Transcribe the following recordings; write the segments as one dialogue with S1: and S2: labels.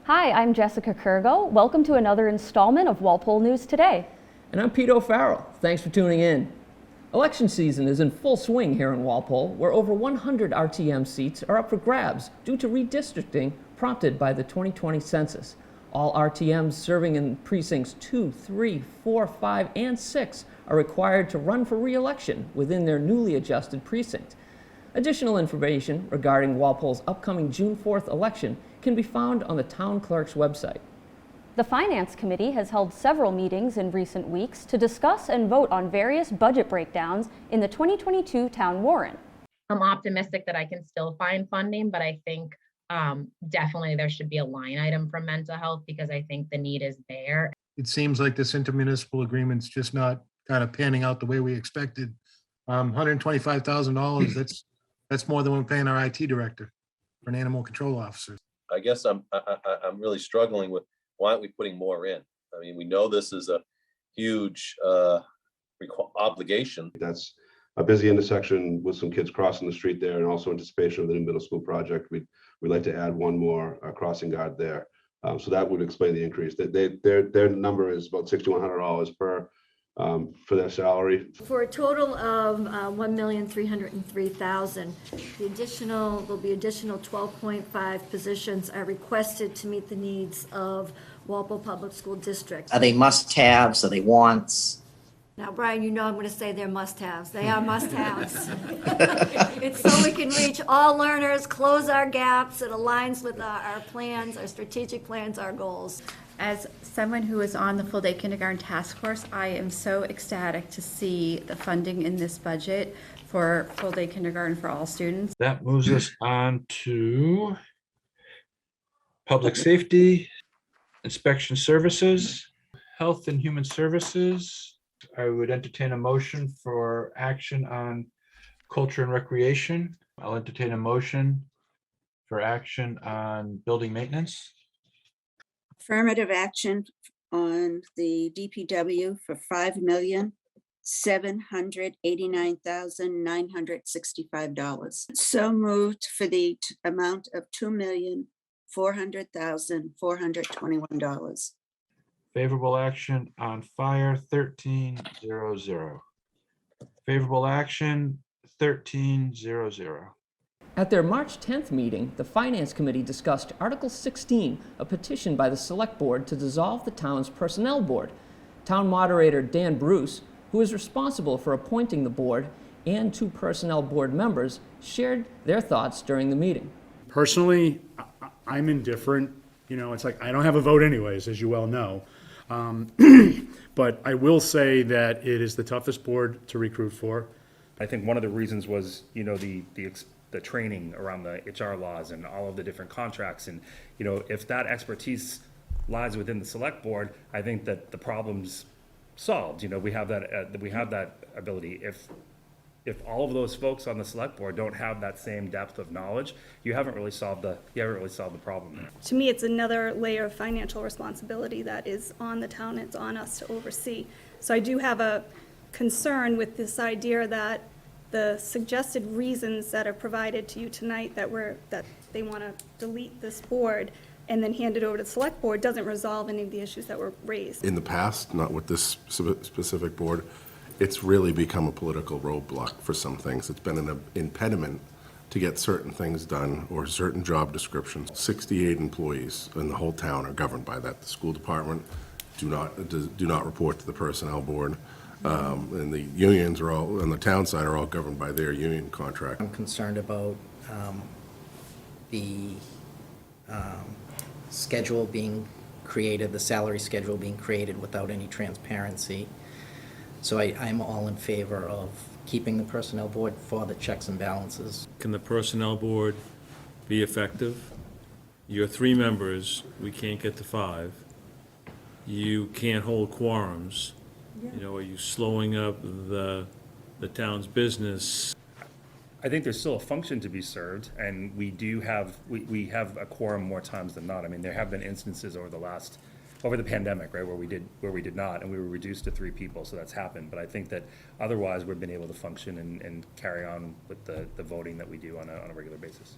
S1: Hi, I'm Jessica Kurgo. Welcome to another installment of Walpole News Today.
S2: And I'm Pete O'Farrell. Thanks for tuning in. Election season is in full swing here in Walpole, where over 100 RTM seats are up for grabs due to redistricting prompted by the 2020 census. All RTMs serving in precincts 2, 3, 4, 5, and 6 are required to run for re-election within their newly adjusted precinct. Additional information regarding Walpole's upcoming June 4th election can be found on the town clerk's website.
S1: The Finance Committee has held several meetings in recent weeks to discuss and vote on various budget breakdowns in the 2022 Town Warrant.
S3: I'm optimistic that I can still find funding, but I think definitely there should be a line item for mental health because I think the need is there.
S4: It seems like this intermunicipal agreement's just not kind of panning out the way we expected. $125,000, that's more than we're paying our IT director for an animal control officer.
S5: I guess I'm really struggling with why aren't we putting more in? I mean, we know this is a huge obligation.
S6: That's a busy intersection with some kids crossing the street there, and also anticipation of the new middle school project. We'd like to add one more crossing guard there. So that would explain the increase. Their number is about $6,100 per for their salary.
S7: For a total of $1,303,000. There'll be additional 12.5 positions are requested to meet the needs of Walpole Public School District.
S8: Are they must-haves? Are they wants?
S7: Now, Brian, you know I'm going to say they're must-haves. They are must-haves. It's so we can reach all learners, close our gaps. It aligns with our plans, our strategic plans, our goals.
S9: As someone who is on the full-day kindergarten task force, I am so ecstatic to see the funding in this budget for full-day kindergarten for all students.
S10: That moves us on to public safety, inspection services, health and human services. I would entertain a motion for action on culture and recreation. I'll entertain a motion for action on building maintenance.
S11: Affirmative action on the DPW for $5,789,965. So moved for the amount of $2,400,421.
S10: Favorable action on fire 1300. Favorable action 1300.
S2: At their March 10th meeting, the Finance Committee discussed Article 16, a petition by the Select Board to dissolve the town's Personnel Board. Town Moderator Dan Bruce, who is responsible for appointing the board, and 2 Personnel Board members shared their thoughts during the meeting.
S12: Personally, I'm indifferent. You know, it's like I don't have a vote anyways, as you well know. But I will say that it is the toughest board to recruit for.
S13: I think one of the reasons was, you know, the training around the HR laws and all of the different contracts. And, you know, if that expertise lies within the select board, I think that the problem's solved. You know, we have that ability. If all of those folks on the select board don't have that same depth of knowledge, you haven't really solved the problem there.
S14: To me, it's another layer of financial responsibility that is on the town. It's on us to oversee. So I do have a concern with this idea that the suggested reasons that are provided to you tonight that they want to delete this board and then hand it over to the select board doesn't resolve any of the issues that were raised.
S6: In the past, not with this specific board, it's really become a political roadblock for some things. It's been an impediment to get certain things done or certain job descriptions. 68 employees in the whole town are governed by that. The school department do not report to the personnel board. And the unions are all, on the town side, are all governed by their union contract.
S8: I'm concerned about the schedule being created, the salary schedule being created without any transparency. So I'm all in favor of keeping the personnel board for the checks and balances.
S10: Can the personnel board be effective? You're 3 members, we can't get to 5. You can't hold quorums. You know, are you slowing up the town's business?
S13: I think there's still a function to be served, and we have a quorum more times than not. I mean, there have been instances over the pandemic, right, where we did not, and we were reduced to 3 people, so that's happened. But I think that otherwise we've been able to function and carry on with the voting that we do on a regular basis.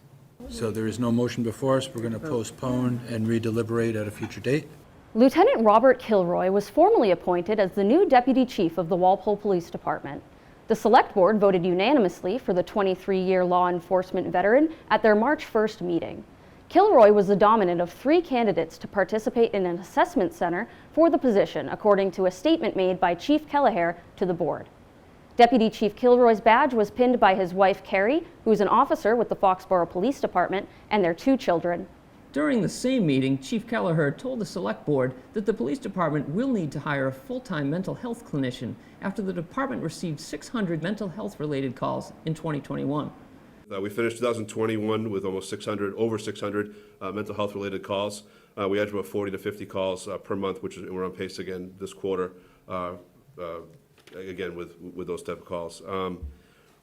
S15: So there is no motion before us. We're going to postpone and redeliberate at a future date.
S1: Lieutenant Robert Kilroy was formally appointed as the new Deputy Chief of the Walpole Police Department. The Select Board voted unanimously for the 23-year law enforcement veteran at their March 1st meeting. Kilroy was the dominant of 3 candidates to participate in an assessment center for the position, according to a statement made by Chief Kelleher to the board. Deputy Chief Kilroy's badge was pinned by his wife, Carrie, who is an officer with the Foxborough Police Department, and their 2 children.
S2: During the same meeting, Chief Kelleher told the Select Board that the police department will need to hire a full-time mental health clinician after the department received 600 mental health-related calls in 2021.
S16: We finished 2021 with over 600 mental health-related calls. We average about 40 to 50 calls per month, which is, we're on pace again this quarter, again with those type of calls.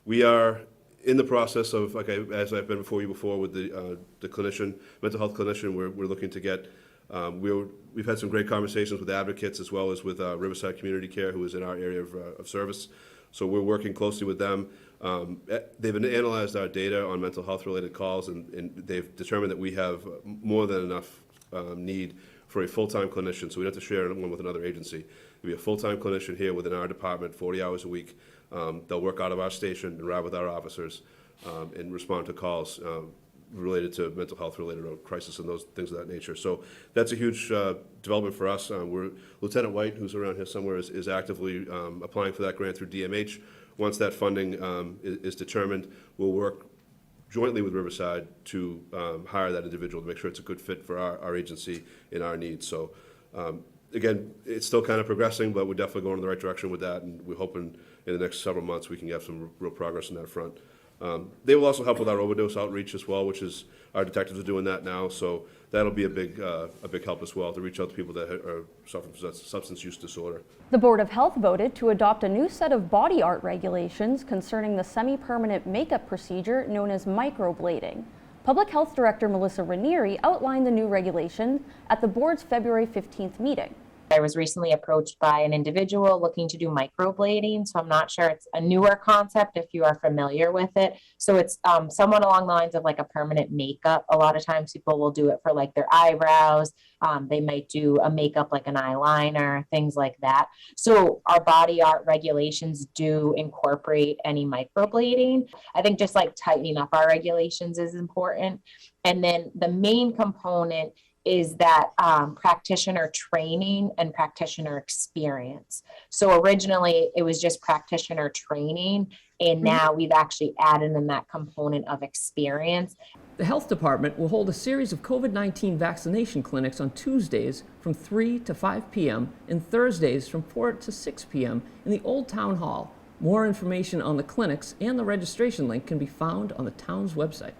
S16: We are in the process of, as I've been before you before, with the clinician, mental health clinician. We're looking to get. We've had some great conversations with advocates as well as with Riverside Community Care, who is in our area of service. So we're working closely with them. They've analyzed our data on mental health related calls, and they've determined that we have more than enough need for a full-time clinician. So we don't have to share one with another agency. There'll be a full-time clinician here within our department, 40 hours a week. They'll work out of our station and ride with our officers and respond to calls related to mental health related or crisis and those things of that nature. So that's a huge development for us. Lieutenant White, who's around here somewhere, is actively applying for that grant through DMH. Once that funding is determined, we'll work jointly with Riverside to hire that individual to make sure it's a good fit for our agency and our needs. So again, it's still kind of progressing, but we're definitely going in the right direction with that, and we're hoping in the next several months we can get some real progress on that front. They will also help with our overdose outreach as well, which is our detectives are doing that now. So that'll be a big help as well to reach out to people that are suffering from substance use disorder.
S1: The Board of Health voted to adopt a new set of body art regulations concerning the semi-permanent makeup procedure known as microblading. Public Health Director Melissa Ranieri outlined the new regulation at the board's February 15th meeting.
S3: I was recently approached by an individual looking to do microblading, so I'm not sure it's a newer concept if you are familiar with it. So it's somewhat along the lines of like a permanent makeup. A lot of times people will do it for like their eyebrows. They might do a makeup like an eyeliner, things like that. So our body art regulations do incorporate any microblading. I think just like tightening up our regulations is important. And then the main component is that practitioner training and practitioner experience. So originally it was just practitioner training, and now we've actually added in that component of experience.
S2: The health department will hold a series of COVID-19 vaccination clinics on Tuesdays from 3 to 5 p.m. and Thursdays from 4 to 6 p.m. in the Old Town Hall. More information on the clinics and the registration link can be found on the town's website.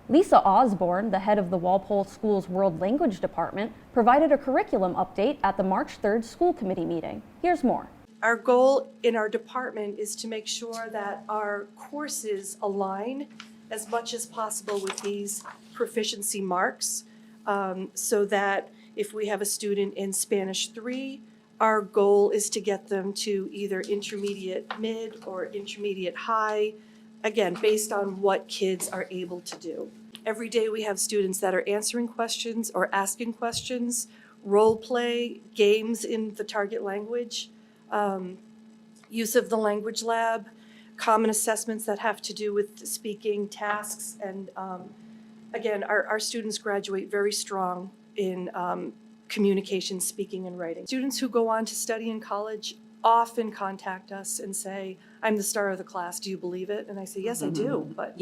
S1: Lisa Osborne, the head of the Walpole School's World Language Department, provided a curriculum update at the March 3rd school committee meeting. Here's more.
S17: Our goal in our department is to make sure that our courses align as much as possible with these proficiency marks, so that if we have a student in Spanish 3, our goal is to get them to either intermediate mid or intermediate high, again, based on what kids are able to do. Every day we have students that are answering questions or asking questions, role play, games in the target language, use of the language lab, common assessments that have to do with speaking tasks. And again, our students graduate very strong in communication, speaking, and writing. Students who go on to study in college often contact us and say, I'm the star of the class, do you believe it? And I say, yes, I do, but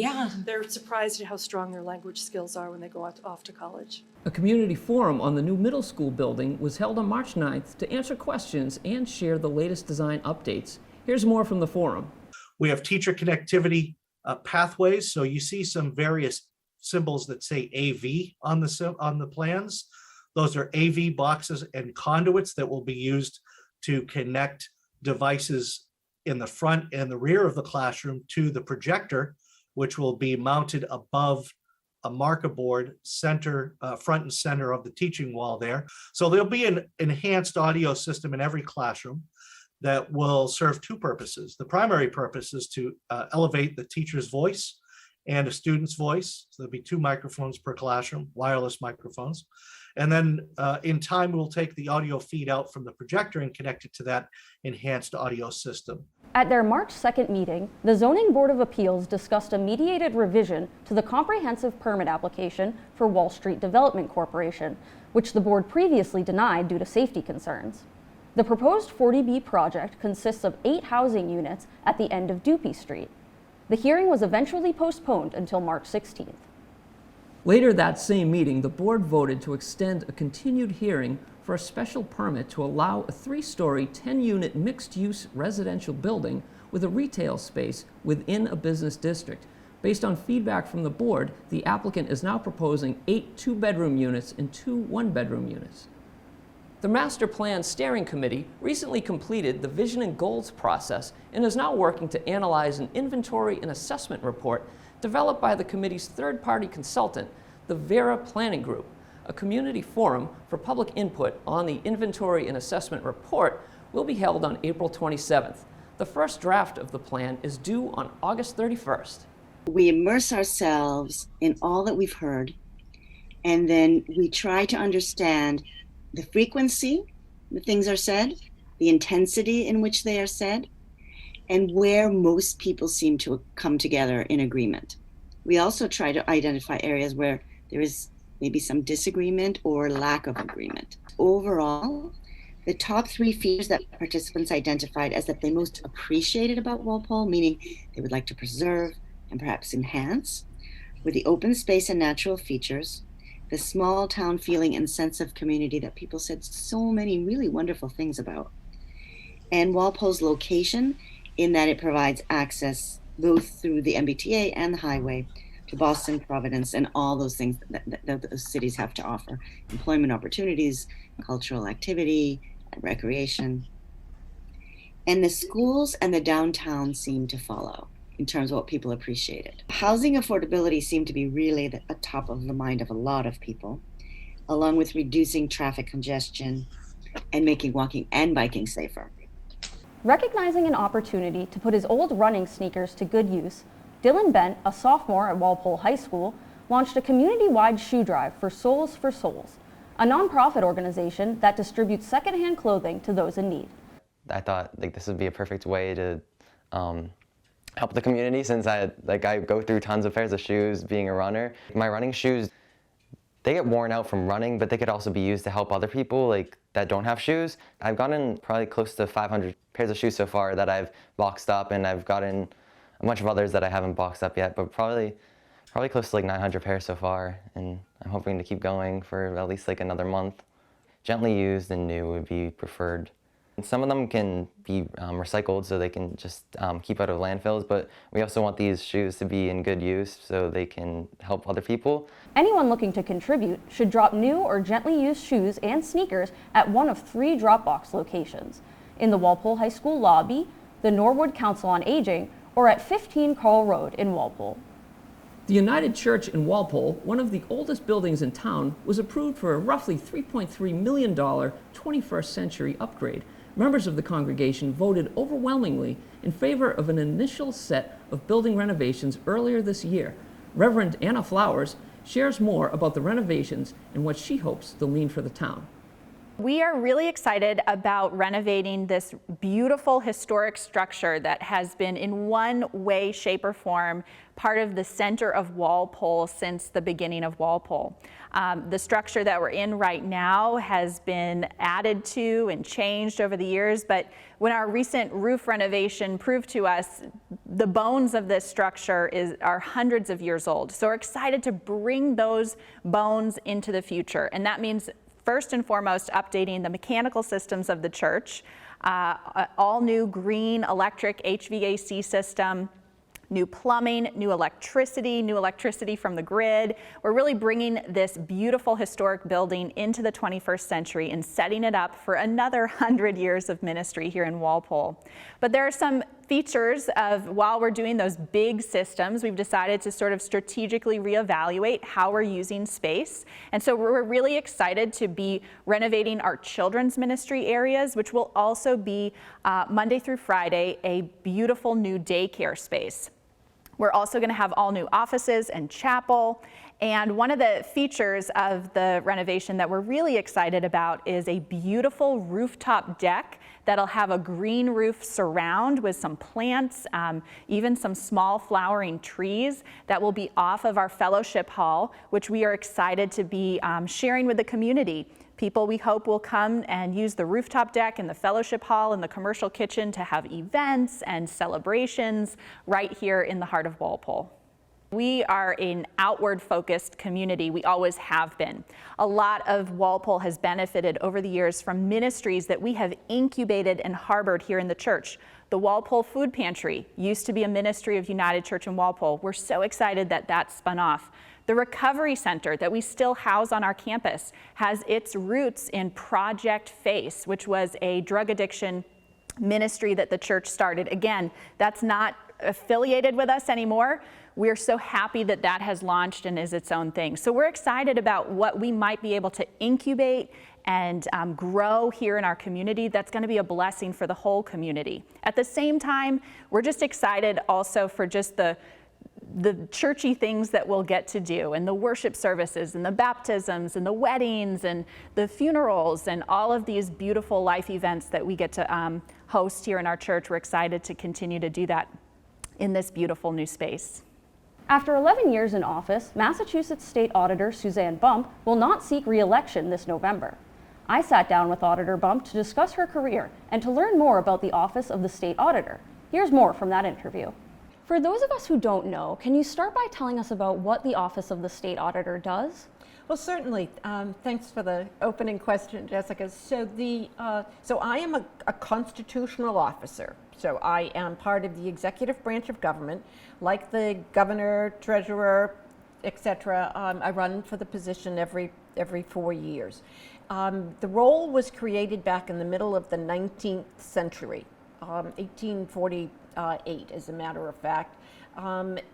S17: they're surprised at how strong their language skills are when they go off to college.
S2: A community forum on the new middle school building was held on March 9th to answer questions and share the latest design updates. Here's more from the forum.
S18: We have teacher connectivity pathways, so you see some various symbols that say AV on the plans. Those are AV boxes and conduits that will be used to connect devices in the front and the rear of the classroom to the projector, which will be mounted above a marker board front and center of the teaching wall there. So there'll be an enhanced audio system in every classroom that will serve 2 purposes. The primary purpose is to elevate the teacher's voice and a student's voice. So there'll be 2 microphones per classroom, wireless microphones. And then in time, we'll take the audio feed out from the projector and connect it to that enhanced audio system.
S1: At their March 2nd meeting, the Zoning Board of Appeals discussed a mediated revision to the comprehensive permit application for Wall Street Development Corporation, which the board previously denied due to safety concerns. The proposed 40B project consists of 8 housing units at the end of Dupy Street. The hearing was eventually postponed until March 16th.
S2: Later that same meeting, the board voted to extend a continued hearing for a special permit to allow a 3-story, 10-unit mixed-use residential building with a retail space within a business district. Based on feedback from the board, the applicant is now proposing 8 2-bedroom units and 2 1-bedroom units. The Master Plan Steering Committee recently completed the Vision and Goals process and is now working to analyze an inventory and assessment report developed by the committee's third-party consultant, the Vera Planning Group. A community forum for public input on the inventory and assessment report will be held on April 27th. The first draft of the plan is due on August 31st.
S11: We immerse ourselves in all that we've heard, and then we try to understand the frequency that things are said, the intensity in which they are said, and where most people seem to come together in agreement. We also try to identify areas where there is maybe some disagreement or lack of agreement. Overall, the top 3 features that participants identified as that they most appreciated about Walpole, meaning they would like to preserve and perhaps enhance, were the open space and natural features, the small town feeling and sense of community that people said so many really wonderful things about, and Walpole's location in that it provides access both through the MBTA and the highway to Boston, Providence, and all those things that those cities have to offer. Employment opportunities, cultural activity, recreation. And the schools and the downtown seem to follow in terms of what people appreciated. Housing affordability seemed to be really a top of the mind of a lot of people, along with reducing traffic congestion and making walking and biking safer.
S1: Recognizing an opportunity to put his old running sneakers to good use, Dylan Bent, a sophomore at Walpole High School, launched a community-wide shoe drive for Soles for Souls, a nonprofit organization that distributes secondhand clothing to those in need.
S19: I thought this would be a perfect way to help the community, since I go through tons of pairs of shoes being a runner. My running shoes, they get worn out from running, but they could also be used to help other people that don't have shoes. I've gotten probably close to 500 pairs of shoes so far that I've boxed up, and I've gotten a bunch of others that I haven't boxed up yet, but probably close to 900 pairs so far, and I'm hoping to keep going for at least another month. Gently used and new would be preferred. And some of them can be recycled, so they can just keep out of landfills, but we also want these shoes to be in good use so they can help other people.
S1: Anyone looking to contribute should drop new or gently used shoes and sneakers at one of 3 Dropbox locations: in the Walpole High School lobby, the Norwood Council on Aging, or at 15 Carl Road in Walpole.
S2: The United Church in Walpole, one of the oldest buildings in town, was approved for a roughly $3.3 million 21st century upgrade. Members of the congregation voted overwhelmingly in favor of an initial set of building renovations earlier this year. Reverend Anna Flowers shares more about the renovations and what she hopes they'll mean for the town.
S20: We are really excited about renovating this beautiful historic structure that has been in one way, shape, or form part of the center of Walpole since the beginning of Walpole. The structure that we're in right now has been added to and changed over the years, but when our recent roof renovation proved to us the bones of this structure are hundreds of years old. So we're excited to bring those bones into the future, and that means first and foremost, updating the mechanical systems of the church, all new green electric HVAC system, new plumbing, new electricity from the grid. We're really bringing this beautiful historic building into the 21st century and setting it up for another 100 years of ministry here in Walpole. But there are some features of, while we're doing those big systems, we've decided to sort of strategically reevaluate how we're using space. And so we're really excited to be renovating our children's ministry areas, which will also be Monday through Friday, a beautiful new daycare space. We're also going to have all new offices and chapel. And one of the features of the renovation that we're really excited about is a beautiful rooftop deck that'll have a green roof surround with some plants, even some small flowering trees that will be off of our fellowship hall, which we are excited to be sharing with the community. People we hope will come and use the rooftop deck and the fellowship hall and the commercial kitchen to have events and celebrations right here in the heart of Walpole. We are an outward-focused community. We always have been. A lot of Walpole has benefited over the years from ministries that we have incubated and harbored here in the church. The Walpole Food Pantry used to be a ministry of United Church in Walpole. We're so excited that that spun off. The Recovery Center that we still house on our campus has its roots in Project Face, which was a drug addiction ministry that the church started. Again, that's not affiliated with us anymore. We're so happy that that has launched and is its own thing. So we're excited about what we might be able to incubate and grow here in our community. That's going to be a blessing for the whole community. At the same time, we're just excited also for just the churchy things that we'll get to do, and the worship services and the baptisms and the weddings and the funerals and all of these beautiful life events that we get to host here in our church. We're excited to continue to do that in this beautiful new space.
S1: After 11 years in office, Massachusetts State Auditor Suzanne Bump will not seek re-election this November. I sat down with Auditor Bump to discuss her career and to learn more about the office of the State Auditor. Here's more from that interview. For those of us who don't know, can you start by telling us about what the office of the State Auditor does?
S21: Well, certainly. Thanks for the opening question, Jessica. So I am a constitutional officer. So I am part of the executive branch of government, like the governor, treasurer, etc. I run for the position every 4 years. The role was created back in the middle of the 19th century, 1848, as a matter of fact.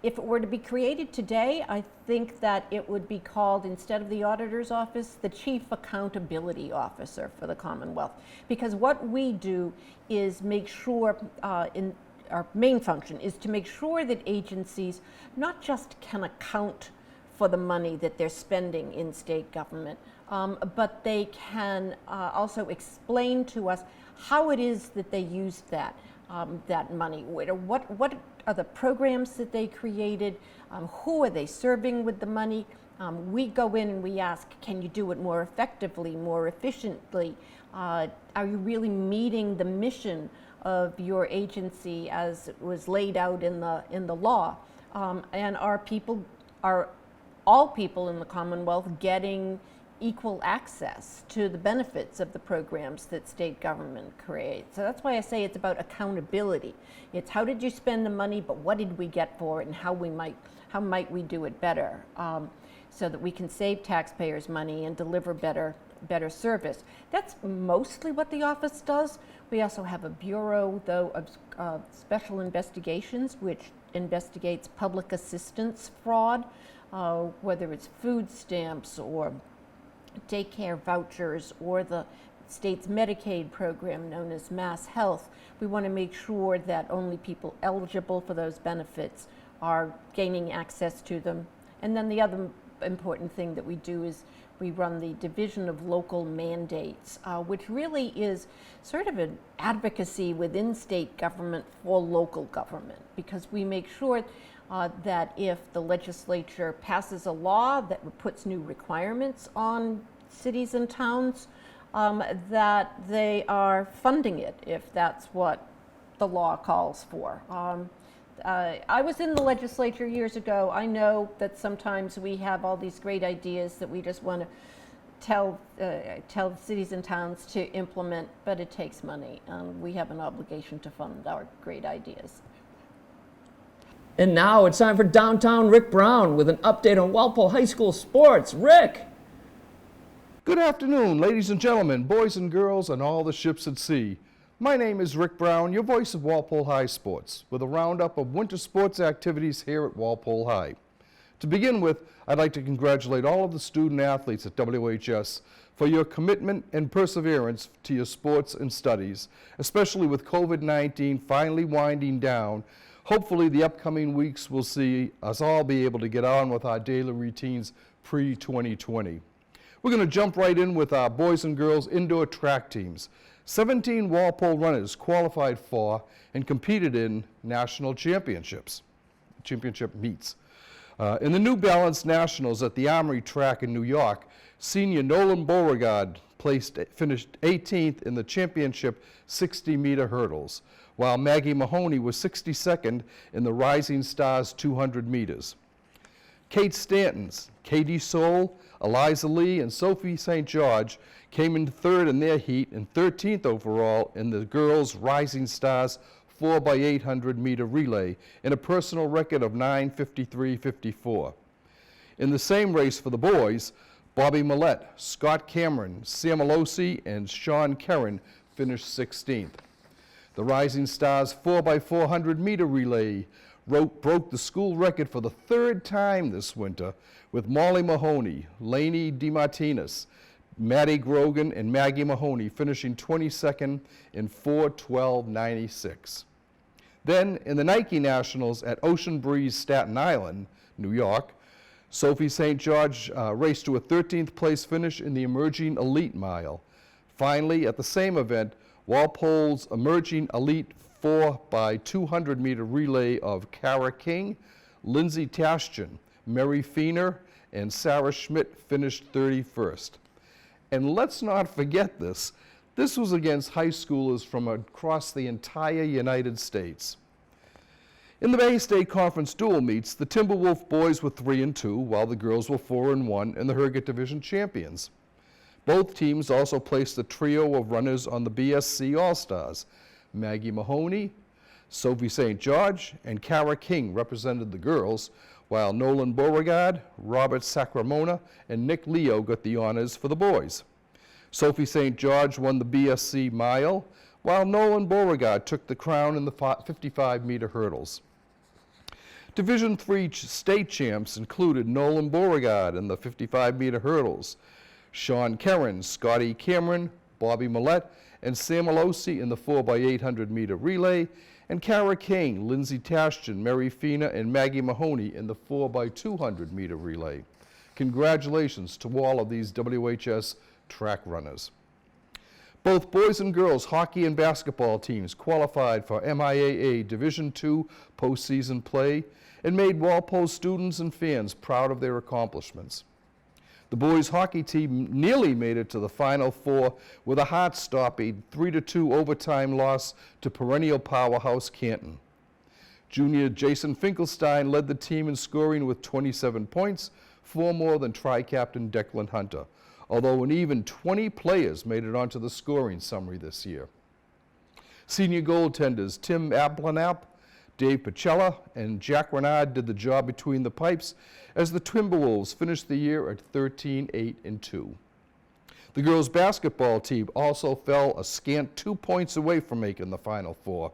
S21: If it were to be created today, I think that it would be called, instead of the auditor's office, the Chief Accountability Officer for the Commonwealth. Because what we do is make sure, in our main function is to make sure that agencies not just can account for the money that they're spending in state government, but they can also explain to us how it is that they used that money. What are the programs that they created? Who are they serving with the money? We go in and we ask, can you do it more effectively, more efficiently? Are you really meeting the mission of your agency as it was laid out in the law? And are all people in the Commonwealth getting equal access to the benefits of the programs that state government creates? So that's why I say it's about accountability. It's how did you spend the money, but what did we get for it, and how might we do it better, so that we can save taxpayers money and deliver better service. That's mostly what the office does. We also have a bureau, though, of special investigations, which investigates public assistance fraud, whether it's food stamps or daycare vouchers or the state's Medicaid program known as Mass Health. We want to make sure that only people eligible for those benefits are gaining access to them. And then the other important thing that we do is we run the Division of Local Mandates, which really is sort of an advocacy within state government for local government, because we make sure that if the legislature passes a law that puts new requirements on cities and towns, that they are funding it if that's what the law calls for. I was in the legislature years ago. I know that sometimes we have all these great ideas that we just want to tell cities and towns to implement, but it takes money. We have an obligation to fund our great ideas.
S2: And now it's time for Downtown Rick Brown with an update on Walpole High School sports. Rick!
S22: Good afternoon, ladies and gentlemen, boys and girls, and all the ships at sea. My name is Rick Brown, your voice of Walpole High Sports, with a roundup of winter sports activities here at Walpole High. To begin with, I'd like to congratulate all of the student athletes at WHS for your commitment and perseverance to your sports and studies, especially with COVID-19 finally winding down. Hopefully, the upcoming weeks will see us all be able to get on with our daily routines pre-2020. We're going to jump right in with our boys and girls indoor track teams. 17 Walpole runners qualified for and competed in national championship meets. In the New Balance Nationals at the Armory Track in New York, senior Nolan Beauregard finished 18th in the championship 60-meter hurdles, while Maggie Mahoney was 62nd in the Rising Stars 200 meters. Kate Stanton's, Katie Soule, Eliza Lee, and Sophie St. George came in third in their heat and 13th overall in the girls' Rising Stars 4x800 meter relay in a personal record of 9:53.54. In the same race for the boys, Bobby Millette, Scott Cameron, Sam Alosi, and Sean Kerrin finished 16th. The Rising Stars 4x400 meter relay broke the school record for the third time this winter, with Molly Mahoney, Lainey DeMartinez, Maddie Grogan, and Maggie Mahoney finishing 22nd in 4:12.96. Then, in the Nike Nationals at Ocean Breeze, Staten Island, New York, Sophie St. George raced to a 13th place finish in the Emerging Elite Mile. Finally, at the same event, Walpole's Emerging Elite 4x200 meter relay of Kara King, Lindsay Tashjian, Mary Feener, and Sarah Schmidt finished 31st. And let's not forget this. This was against high schoolers from across the entire United States. In the Bay State Conference dual meets, the Timberwolf boys were 3-2, while the girls were 4-1 and the Herget Division champions. Both teams also placed a trio of runners on the BSC All-Stars. Maggie Mahoney, Sophie St. George, and Kara King represented the girls, while Nolan Beauregard, Robert Sacramona, and Nick Leo got the honors for the boys. Sophie St. George won the BSC mile, while Nolan Beauregard took the crown in the 55-meter hurdles. Division III state champs included Nolan Beauregard in the 55-meter hurdles, Sean Kerrin, Scotty Cameron, Bobby Millette, and Sam Alosi in the 4x800 meter relay, and Kara King, Lindsay Tashjian, Mary Feener, and Maggie Mahoney in the 4x200 meter relay. Congratulations to all of these WHS track runners. Both boys and girls hockey and basketball teams qualified for MIAA Division II postseason play and made Walpole students and fans proud of their accomplishments. The boys hockey team nearly made it to the Final Four with a heart-stopping 3-2 overtime loss to perennial powerhouse Canton. Junior Jason Finkelstein led the team in scoring with 27 points, 4 more than tri-captain Declan Hunter, although an even 20 players made it onto the scoring summary this year. Senior goaltenders Tim Ablanap, Dave Pacella, and Jack Renard did the job between the pipes as the Timberwolves finished the year at 13-8-2. The girls' basketball team also fell a scant 2 points away from making the Final Four.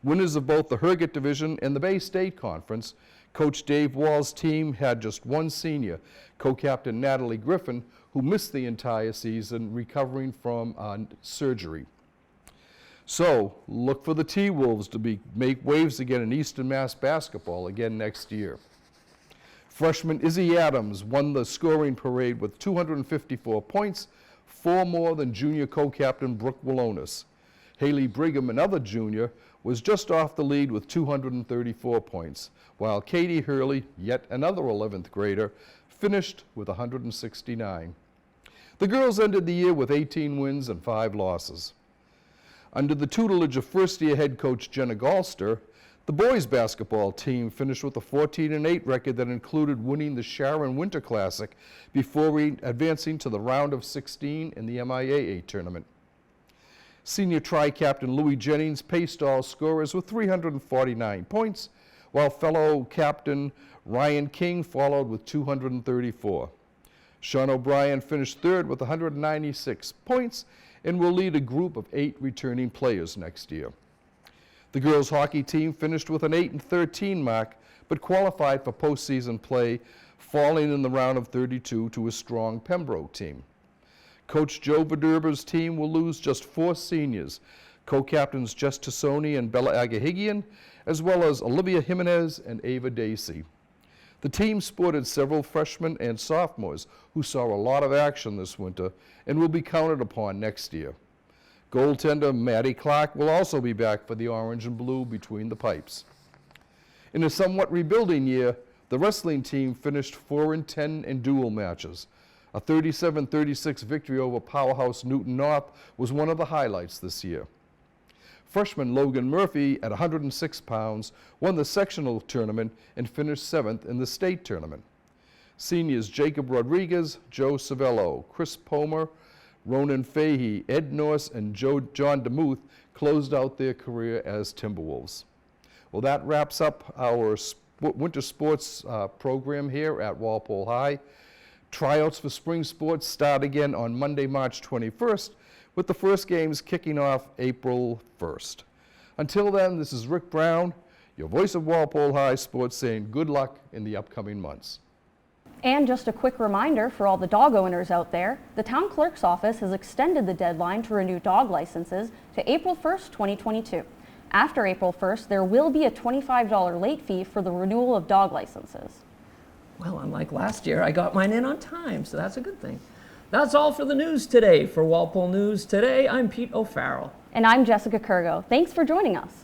S22: Winners of both the Herget Division and the Bay State Conference, Coach Dave Wall's team had just one senior, co-captain Natalie Griffin, who missed the entire season recovering from surgery. So look for the T-Wolves to make waves again in Eastern Mass basketball again next year. Freshman Izzy Adams won the scoring parade with 254 points, 4 more than junior co-captain Brooke Willonis. Haley Brigham, another junior, was just off the lead with 234 points, while Katie Hurley, yet another 11th grader, finished with 169. The girls ended the year with 18 wins and 5 losses. Under the tutelage of first-year head coach Jenna Galster, the boys' basketball team finished with a 14-8 record that included winning the Sharon Winter Classic before advancing to the round of 16 in the MIAA tournament. Senior tri-captain Louis Jennings paced all scorers with 349 points, while fellow captain Ryan King followed with 234. Sean O'Brien finished third with 196 points and will lead a group of 8 returning players next year. The girls' hockey team finished with an 8-13 mark, but qualified for postseason play, falling in the round of 32 to a strong Pembroke team. Coach Joe Verderber's team will lose just 4 seniors, Co-captains Jess Tassoni and Bella Agahigian, as well as Olivia Jimenez and Ava Dacey. The team sported several freshmen and sophomores who saw a lot of action this winter and will be counted upon next year. Goaltender Maddie Clark will also be back for the orange and blue between the pipes. In a somewhat rebuilding year, the wrestling team finished 4-10 in dual matches. A 37-36 victory over powerhouse Newton North was one of the highlights this year. Freshman Logan Murphy, at 106 pounds, won the sectional tournament and finished 7th in the state tournament. Seniors Jacob Rodriguez, Joe Savello, Chris Pomer, Ronan Fahey, Ed Norse, and John DeMuth closed out their career as Timberwolves. Well, that wraps up our winter sports program here at Walpole High. Tryouts for spring sports start again on Monday, March 21st, with the first games kicking off April 1st. Until then, this is Rick Brown, your voice of Walpole High Sports, saying good luck in the upcoming months.
S1: And just a quick reminder for all the dog owners out there, the town clerk's office has extended the deadline to renew dog licenses to April 1st, 2022. After April 1st, there will be a $25 late fee for the renewal of dog licenses.
S2: Well, unlike last year, I got mine in on time, so that's a good thing. That's all for the news today. For Walpole News Today, I'm Pete O'Farrell.
S1: And I'm Jessica Kurgo. Thanks for joining us.